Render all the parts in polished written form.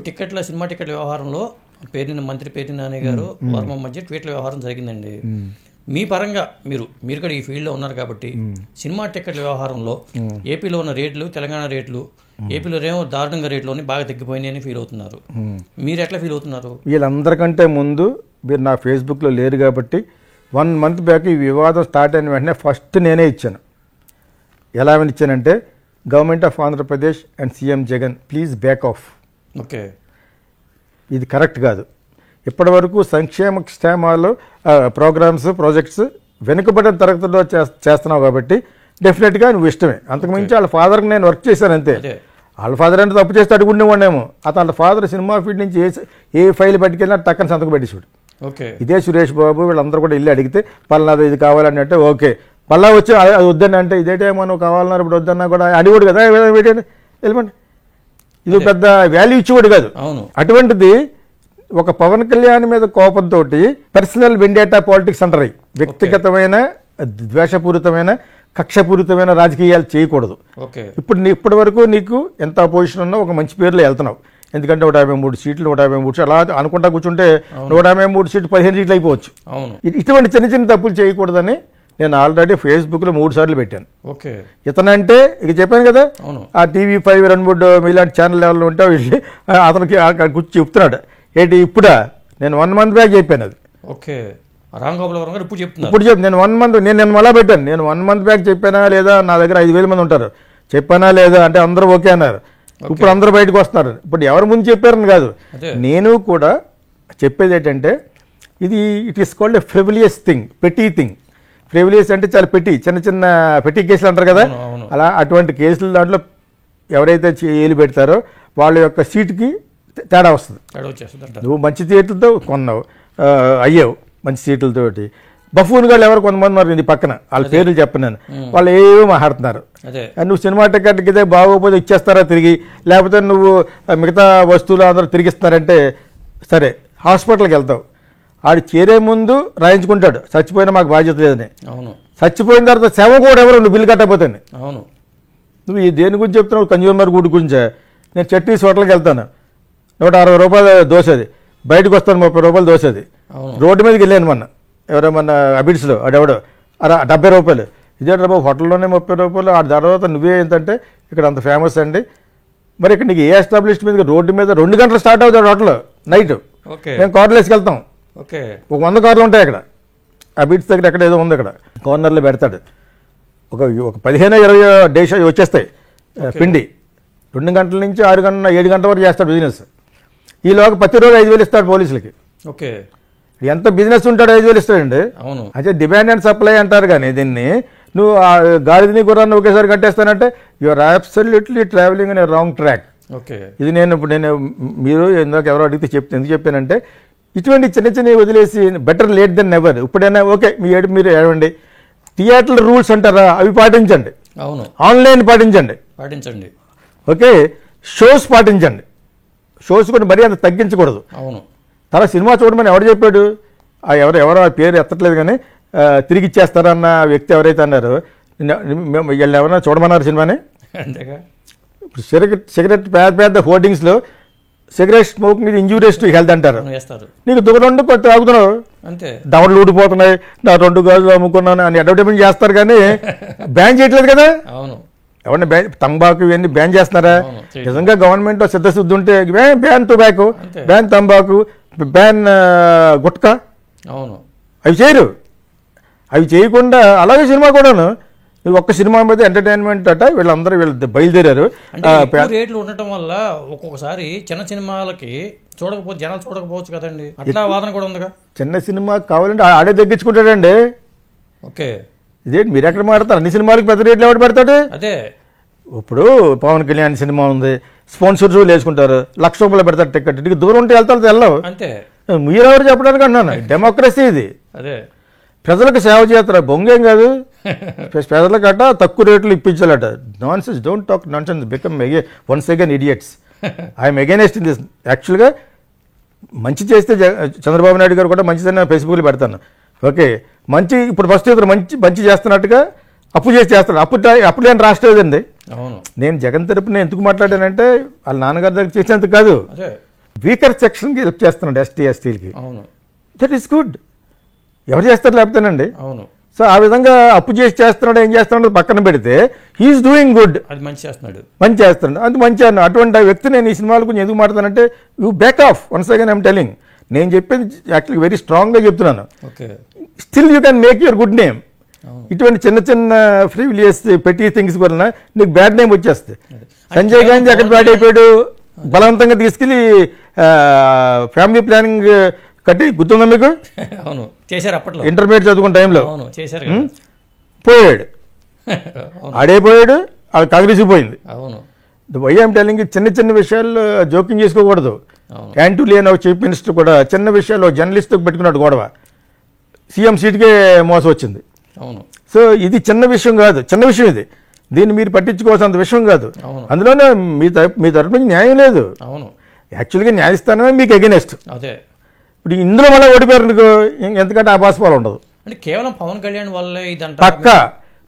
టికెట్ల సినిమా టికెట్ల వ్యవహారంలో మంత్రి పేర్ని నాని గారు వర్మ మధ్య ట్వీట్ల వ్యవహారం జరిగిందండి. మీ పరంగా మీరు కూడా ఈ ఫీల్డ్లో ఉన్నారు కాబట్టి సినిమా టికెట్ల వ్యవహారంలో ఏపీలో ఉన్న రేట్లు తెలంగాణ రేట్లు ఏపీలో ఏమో దారుణంగా రేట్లోని బాగా తగ్గిపోయినాయి అని ఫీల్ అవుతున్నారు. మీరు ఎట్లా ఫీల్ అవుతున్నారు? వీళ్ళందరికంటే ముందు మీరు నా ఫేస్బుక్లో లేరు కాబట్టి 1 month బ్యాక్ ఈ వివాదం స్టార్ట్ అయిన వెంటనే ఫస్ట్ నేనే ఇచ్చాను. ఎలా ఇచ్చానంటే government of Andhra Pradesh and CM Jagan please back off. Okay, ఇది కరెక్ట్ కాదు. ఇప్పటి వరకు సంక్షేమ క్షేమాలు ప్రోగ్రామ్స్ ప్రాజెక్ట్స్ వెనుకబడిన తరగతిలో చేస్తున్నావు కాబట్టి డెఫినెట్గా నువ్వు ఇష్టమే. అంతకుమించి వాళ్ళ ఫాదర్కి నేను వర్క్ చేశాను అంతే. వాళ్ళ ఫాదర్ అంటే తప్పు చేస్తే అడుగుండేవాడేమో. అతను వాళ్ళ ఫాదర్ సినిమా ఫీల్డ్ నుంచి ఏ ఫైల్ పట్టుకెళ్ళినా టక్కని సంతకం పెట్టేసాడు. ఓకే, ఇదే సురేష్ బాబు వీళ్ళందరూ కూడా ఇల్లు అడిగితే పలానాది ఇది కావాలని అంటే ఓకే, పల్లా వచ్చి అది వద్దని అంటే ఇదే టైం నువ్వు కావాలన్నారు ఇప్పుడు వద్దన్నా కూడా అడిగోడు కదా వెళ్ళమండి. ఇది పెద్ద వాల్యూ ఇచ్చేవాడు కాదు. అటువంటిది ఒక పవన్ కళ్యాణ్ మీద కోపంతో పర్సనల్ వెండేటా పాలిటిక్స్ అంటారు. వ్యక్తిగతమైన ద్వేషపూరితమైన కక్షపూరితమైన రాజకీయాలు చేయకూడదు. ఇప్పటి వరకు నీకు ఎంత అపోజిషన్ ఉన్నా ఒక మంచి పేర్లో వెళ్తున్నావు. ఎందుకంటే 153 సీట్లు 153 అలా అనుకుంటా కూర్చుంటే 153 సీట్లు 15 సీట్లు అయిపోవచ్చు. ఇటువంటి చిన్న చిన్న తప్పులు చేయకూడదని నేను ఆల్రెడీ ఫేస్బుక్లో 3 సార్లు పెట్టాను. ఇతనంటే ఇక చెప్పాను కదా, ఆ TV5 2-3 మీలాంటి ఛానల్ లెవెల్లో ఉంటే వెళ్ళి అతనికి కూర్చొని చెప్తున్నాడు ఏంటి ఇప్పుడా. నేను 1 month బ్యాక్ చెప్పాను అది. ఇప్పుడు చెప్పు నేను 1 month నేను మళ్ళా పెట్టాను. నేను 1 month బ్యాక్ చెప్పానా లేదా, నా దగ్గర 5,000 మంది ఉంటారు, చెప్పానా లేదా అంటే అందరూ ఓకే అన్నారు. ఇప్పుడు అందరూ బయటకు వస్తున్నారు. ఇప్పుడు ఎవరి ముందు చెప్పారని కాదు, నేను కూడా చెప్పేది ఏంటంటే ఇది it is called a frivolous thing, petty thing. Frivolous అంటే చాలా పెట్టి చిన్న చిన్న పెట్టి కేసులు అంటారు కదా, అలా అటువంటి కేసులు దాంట్లో ఎవరైతే ఏలు పెడతారో వాళ్ళ యొక్క సీటుకి తేడా వస్తుంది. నువ్వు మంచి సీట్లతో కొన్నావు, అయ్యావు మంచి సీట్లతోటి. బఫూన్ గాళ్ళు ఎవరు కొంతమంది ఉన్నారు నీ పక్కన, వాళ్ళ పేర్లు చెప్పను, వాళ్ళు ఏవో మాట్లాడుతున్నారు. నువ్వు సినిమా టికెట్కి అయితే బాగోపోతే ఇచ్చేస్తారా తిరిగి, లేకపోతే నువ్వు మిగతా వస్తువులు అందరూ తిరిగిస్తున్నారంటే సరే హాస్పిటల్కి వెళ్తావు, ఆడు చేరే ముందు రాయించుకుంటాడు చచ్చిపోయినా మాకు బాధ్యత లేదని. చచ్చిపోయిన తర్వాత సేవ కూడా ఎవరు నువ్వు బిల్లు కట్టకపోతే. నువ్వు ఈ దేని గురించి చెప్తున్నావు? కన్జ్యూమర్ గుడ్ గురించే. నేను చట్నీస్ హోటల్కి వెళ్తాను, 160 రూపాయలు దోశది, బయటకు వస్తాను 30 రూపాయలు దోశది. రోడ్డు మీదకి వెళ్ళాను మొన్న, ఎవరేమన్నా అబిడ్స్లో ఆడెవడో 70 రూపాయలు. ఇదే బాబు హోటల్లోనే 30 రూపాయలు. ఆ తర్వాత నువ్వే ఏంటంటే ఇక్కడ అంత ఫేమస్ అండి. మరి ఇక్కడ నీకు ఏ ఎస్టాబ్లిష్డ్ మీద రోడ్డు మీద 2 గంటలు స్టార్ట్ అవుతాడు హోటల్ నైట్. మేము కార్లు వేసుకెళ్తాం, ఒక 100 కార్లు ఉంటాయి అక్కడ. అబిడ్స్ దగ్గర ఎక్కడ ఏదో ఉంది, అక్కడ కార్నర్లో పెడతాడు. ఒక 15-20 డేస్ వచ్చేస్తాయి పిండి. 2 గంటల నుంచి 6 గంటల 7 గంటల వరకు చేస్తాడు బిజినెస్. ఈలోగా ప్రతిరోజు 5,000 ఇస్తాడు పోలీసులకి. ఎంత బిజినెస్ ఉంటాడు 5,000 ఇస్తాడండి. అదే డిమాండ్ అండ్ సప్లై అంటారు. కానీ దీన్ని నువ్వు గాడిదని గుర్రాన్ని ఒకేసారి కట్టేస్తానంటే you're absolutely travelling in a wrong track. ఇది నేను మీరు ఇందాక ఎవరో అడిగితే ఎందుకు చెప్పానంటే ఇటువంటి చిన్న చిన్నవి వదిలేసి బెటర్ లేట్ దెన్ నెవర్. ఇప్పుడైనా ఓకే మీరు ఏడవండి. థియేటర్ రూల్స్ అంటారా అవి పాటించండి, ఆన్లైన్ పాటించండి, ఓకే షోస్ పాటించండి. షోస్ కూడా మరీ అంత తగ్గించకూడదు. తర్వాత సినిమా చూడమని ఎవరు చెప్పాడు? ఎవరో ఆ పేరు ఎత్తట్లేదు కానీ తిరిగి ఇచ్చేస్తారన్న వ్యక్తి ఎవరైతే అన్నారో వీళ్ళని ఎవరైనా చూడమన్నారు సినిమాని? ఇప్పుడు సిగరెట్ పెద్ద పెద్ద హోర్డింగ్స్లో సిగరెట్ స్మోకింగ్ ఇది ఇంజూరియస్ టు హెల్త్ అంటారు. నీకు దుగ తాగుతున్నావు, దవడలు ఊడిపోతున్నాయి, నా 2 గాజులు అమ్ముకున్నాను అని అడ్వర్టైజ్మెంట్ చేస్తారు కానీ బ్యాన్ చేయట్లేదు కదా. ఎవరిని తంబాకు ఇవన్నీ బ్యాన్ చేస్తున్నారా? నిజంగా గవర్నమెంట్లో సిద్ధశుద్ధి ఉంటే బ్యాన్ టొబాకో, బ్యాన్ తంబాకు, బ్యాన్ గుట్కా, అవి చేయరు. అవి చేయకుండా అలాగే సినిమా కూడాను ఒక్క సినిమా మీద ఎంటర్టైన్మెంట్ అట వీళ్ళందరూ బయలుదేరారు. రేట్లు ఉండటం వల్ల ఒక్కొక్కసారి చిన్న సినిమాలకి జనాలు చూడకపోవచ్చు కదండి, అట్లా వాదన కూడా ఉందిగా. చిన్న సినిమా కావాలంటే ఆడే తగ్గించుకుంటాడండి. ఇదేంటి మీరు ఎక్కడ మాడతారు? అన్ని సినిమాలకు పెద్ద రేట్లు ఎవరు పెడతాడు? అదే ఇప్పుడు పవన్ కళ్యాణ్ సినిమా ఉంది, స్పాన్సర్స్ వేసుకుంటారు, 1,00,000 రూపాయలు పెడతారు టికెట్. నీకు దూరం ఉంటే వెళ్తారు వెళ్ళవు. అంతే. మీరెవరు చెప్పడానికి అన్నాను, డెమోక్రసీ ఇది. అదే ప్రజలకు సేవ చేస్తారా? బొంగేం కాదు. ప్రజలకట తక్కువ రేట్లు ఇప్పించాలట. Nonsense, don't talk nonsense, become once again idiots. I'm against in this. యాక్చువల్గా మంచి చేస్తే చంద్రబాబు నాయుడు గారు కూడా మంచిదని ఫేస్బుక్లో పెడతాను. ఓకే మంచి ఇప్పుడు ఫస్ట్ ఇతను మంచి చేస్తున్నట్టుగా అప్పు చేసి చేస్తాడు. అప్పు లేని రాష్ట్రం ఏదండి? అవును. నేను జగన్ తరపున ఎందుకు మాట్లాడానంటే వాళ్ళ నాన్నగారి దగ్గర చేసినందుకు కాదు, అదే వీకర్ సెక్షన్కి హెల్ప్ చేస్తున్నాడు, ఎస్టీ ఎస్టీలకి. అవును. That is good. ఎవరు చేస్తారు లేకపోతేనండి? అవును. సో ఆ విధంగా అప్పు చేసి చేస్తున్నాడు, ఏం చేస్తున్నాడు పక్కన పెడితే హీఈస్ డూయింగ్ గుడ్, అది మంచి చేస్తున్నాడు, మంచి చేస్తున్నాడు, అది మంచి అన్న. అటువంటి వ్యక్తి నేను ఈ సినిమాల గురించి ఎందుకు మాట్లాడతానంటే you back off once again I'm telling. నేను చెప్పేది యాక్చువల్లీ వెరీ స్ట్రాంగ్గా చెప్తున్నాను. Okay. Still you can make your good name. అవును. ఇటువంటి చిన్న చిన్న ఫ్రీవిలియస్ పెట్టి థింగ్స్ వలన నీకు బ్యాడ్ నేమ్ వచ్చేస్తుంది. సంజయ్ గాంధీ అక్కడ బ్యాడ్ అయిపోయాడు, బలవంతంగా తీసుకెళ్ళి ఫ్యామిలీ ప్లానింగ్ కట్టి గుర్తుందా మీకు? అవును, చేశారు అప్పట్లో, ఇంటర్మీడియట్ చదువుకున్న టైంలో. అవును చేశారు. పోయాడు, ఆడైపోయాడు, అది కదిలిసిపోయింది. అవును. వై ఐఎమ్ టెల్లింగ్, చిన్న చిన్న విషయాల్లో జోక్యం చేసుకోకూడదు. అవును. యాంటూలీ అనే ఒక చీఫ్ మినిస్టర్ కూడా చిన్న విషయాల్లో జర్నలిస్ట్తో పెట్టుకున్నాడు గొడవ, సీఎం సీట్కే మోసం వచ్చింది. అవును. సో ఇది చిన్న విషయం కాదు, చిన్న విషయం ఇది, దీన్ని మీరు పట్టించుకోవాల్సినంత విషయం కాదు. అవును. అందులోనే మీ తరపు నుంచి న్యాయం లేదు. అవును. యాక్చువల్గా న్యాయస్థానమే మీకు అగెనెస్ట్. అదే ఇప్పుడు ఇందులో మళ్ళీ ఓడిపోయారు నీకు, ఎంతకంటే ఆపాసపాలు ఉండదు. అంటే కేవలం పవన్ కళ్యాణ్ వల్లే ఇదంతా. పక్క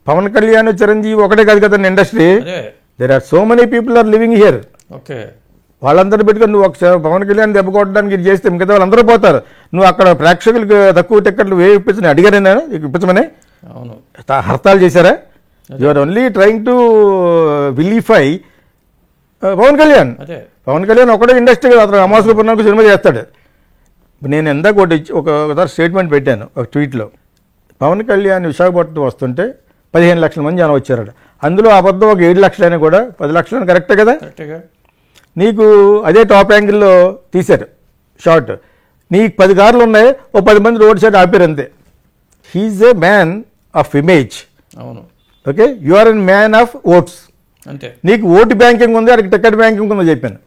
పవన్ కళ్యాణ్ చిరంజీవి ఒకటే కాదు కదండి ఇండస్ట్రీ. అదే. There are so many people are living here. Okay. వాళ్ళందరూ పెట్టుకొని నువ్వు ఒకసారి పవన్ కళ్యాణ్ దెబ్బ కొట్టడానికి ఇది చేస్తే మిగతా వాళ్ళందరూ పోతారు. నువ్వు అక్కడ ప్రేక్షకులకు తక్కువ టికెట్లు ఇప్పించని అడిగారు, నేను ఇప్పించమని. అవును. హర్తాలు చేశారా? You are only trying to vilify Pavan Kalyan. అదే. పవన్ కళ్యాణ్ ఒకటే ఇండస్ట్రీ కదా, అతను అమాసులు పున్నానికి సినిమా చేస్తాడు. నేను ఎందాక ఒకసారి స్టేట్మెంట్ పెట్టాను ఒక ట్వీట్లో. పవన్ కళ్యాణ్ విశాఖపట్నం వస్తుంటే 15 లక్షల మంది జనం వచ్చారట. అందులో అబద్ధం ఒక 7 లక్షలైనా కూడా 10 లక్షలైనా కరెక్టే కదా. కరెక్ట్గా. నీకు అదే టాప్ యాంగిల్లో తీశారు షార్ట్, నీకు 10 కార్లు ఉన్నాయి, ఓ 10 మంది రోడ్ సైడ్ ఆపారు అంతే. He's a man of image. అవును. Okay, you are an man of votes. అంతే. నీకు ఓటు బ్యాంకింగ్ ఉంది, అక్కడికి టికెట్ బ్యాంకింగ్ ఉందో చెప్పాను.